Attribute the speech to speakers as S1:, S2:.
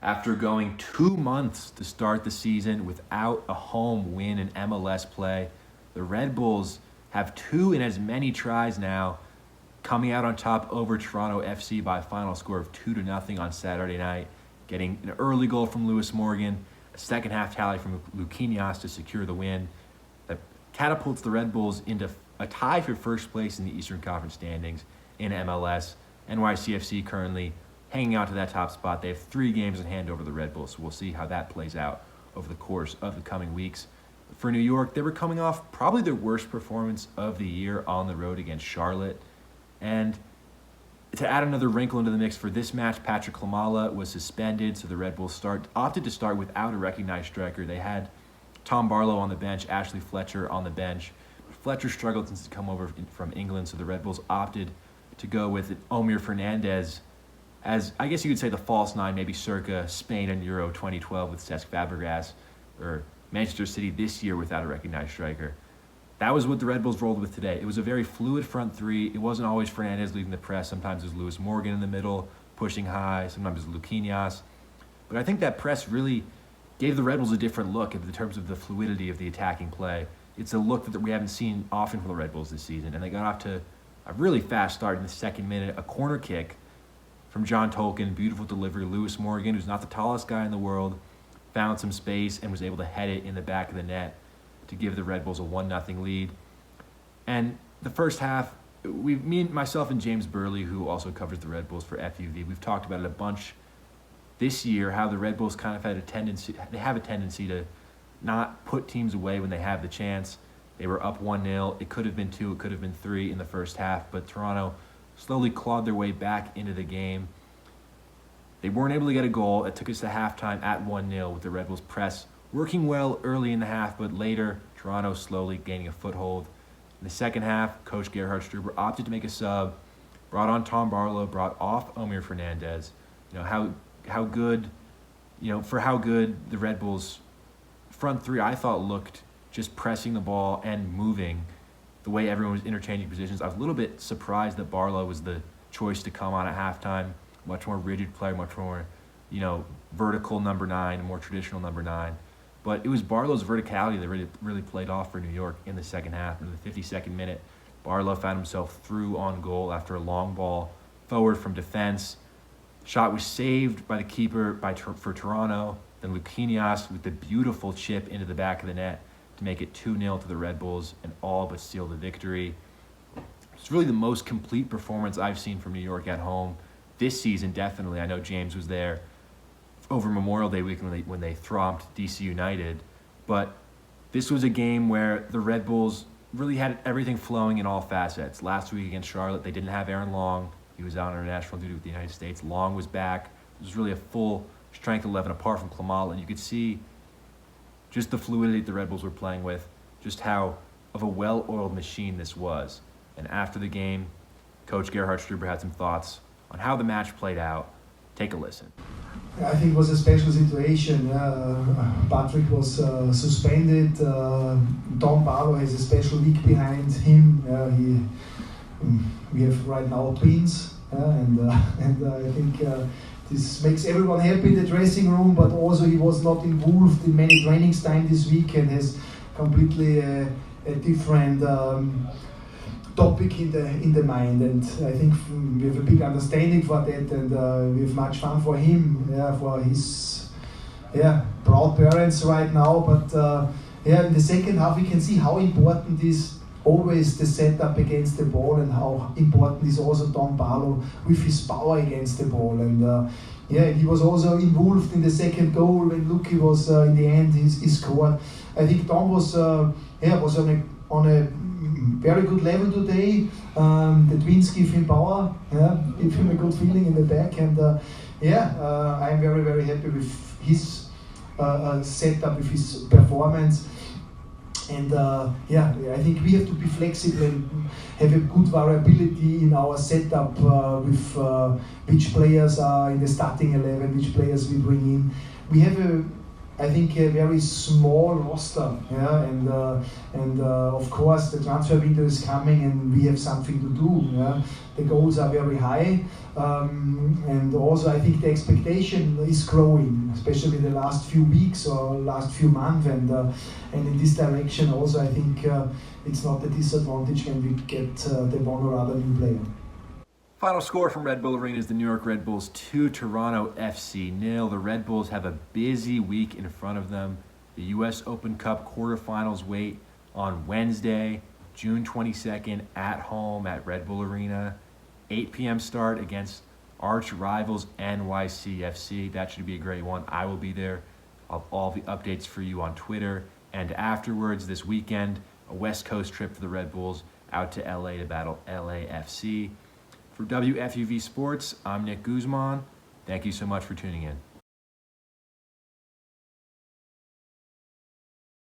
S1: After going 2 months to start the season without a home win in MLS play, the Red Bulls have 2 in as many tries now, coming out on top over Toronto FC by a final score of 2-0 on Saturday night, getting an early goal from Lewis Morgan, a second half tally from Luquinhas to secure the win. That catapults the Red Bulls into a tie for first place in the Eastern Conference standings in MLS. NYCFC currently hanging out to that top spot. They have 3 games in hand over the Red Bulls, so we'll see how that plays out over the course of the coming weeks. For New York, they were coming off probably their worst performance of the year on the road against Charlotte. And to add another wrinkle into the mix for this match, Patrick Klimala was suspended, so the Red Bulls opted to start without a recognized striker. They had Tom Barlow on the bench, Ashley Fletcher on the bench. Fletcher struggled since he'd come over from England, so the Red Bulls opted to go with Omir Fernandez as, I guess you could say, the false nine, maybe circa Spain and Euro 2012 with Cesc Fabregas, or Manchester City this year without a recognized striker. That was what the Red Bulls rolled with today. It was a very fluid front three. It wasn't always Fernandez leading the press. Sometimes it was Lewis Morgan in the middle, pushing high. Sometimes it was Luquinhas. But I think that press really gave the Red Bulls a different look in terms of the fluidity of the attacking play. It's a look that we haven't seen often from the Red Bulls this season. And they got off to a really fast start in the second minute. A corner kick from John Tolkin, beautiful delivery. Lewis Morgan, who's not the tallest guy in the world, found some space and was able to head it in the back of the net to give the Red Bulls a 1-0 lead. And the first half, myself and James Burley, who also covers the Red Bulls for FUV, we've talked about it a bunch this year, how the Red Bulls kind of have a tendency to not put teams away when they have the chance. They were up 1-0. It could have been 2, it could have been 3 in the first half, but Toronto slowly clawed their way back into the game. They weren't able to get a goal. It took us to halftime at 1-0 with the Red Bulls press working well early in the half, but later, Toronto slowly gaining a foothold. In the second half, Coach Gerhard Struber opted to make a sub, brought on Tom Barlow, brought off Omir Fernandez. How good the Red Bulls front three, I thought, looked just pressing the ball and moving the way everyone was interchanging positions. I was a little bit surprised that Barlow was the choice to come on at halftime. Much more rigid player, much more, vertical number 9, a more traditional number 9. But it was Barlow's verticality that really played off for New York in the second half. In the 52nd minute, Barlow found himself through on goal after a long ball forward from defense. Shot was saved by the keeper for Toronto. Then Luquinhas with the beautiful chip into the back of the net to make it 2-0 to the Red Bulls and all but seal the victory. It's really the most complete performance I've seen from New York at home this season, definitely. I know James was there over Memorial Day weekend when they thromped DC United, but this was a game where the Red Bulls really had everything flowing in all facets. Last week against Charlotte, they didn't have Aaron Long. He was out on international duty with the United States. Long was back. It was really a full strength 11 apart from Klimala, and you could see just the fluidity the Red Bulls were playing with, just how of a well-oiled machine this was. And after the game, Coach Gerhard Struber had some thoughts on how the match played out. Take a listen.
S2: I think it was a special situation. Patrick was suspended. Tom Barlow has a special week behind him. We have right now twins, and I think this makes everyone happy in the dressing room. But also he was not involved in many trainings time this week and has completely a different topic in the mind, and I think we have a big understanding for that, and we have much fun for him, for his proud parents right now. But in the second half we can see how important is always the setup against the ball, and how important is also Tom Barlow with his power against the ball. And he was also involved in the second goal when Luki was in the end he scored. I think Tom was on a very good level today. The twins give him power, give him a good feeling in the back, and I'm very, very happy with his setup, with his performance. And I think we have to be flexible and have a good variability in our setup with which players are in the starting 11, which players we bring in. We have I think a very small roster, yeah, and of course the transfer window is coming, and we have something to do. Yeah, the goals are very high, and also I think the expectation is growing, especially the last few weeks or last few months, and in this direction also I think it's not a disadvantage when we get the one or other new player.
S1: Final score from Red Bull Arena is the New York Red Bulls 2, Toronto FC 0. The Red Bulls have a busy week in front of them. The U.S. Open Cup quarterfinals wait on Wednesday, June 22nd at home at Red Bull Arena. 8 p.m. start against arch rivals NYCFC. That should be a great one. I will be there. I'll have all the updates for you on Twitter. And afterwards, this weekend, a West Coast trip for the Red Bulls out to LA to battle LAFC. For WFUV Sports, I'm Nick Guzman. Thank you so much for tuning in.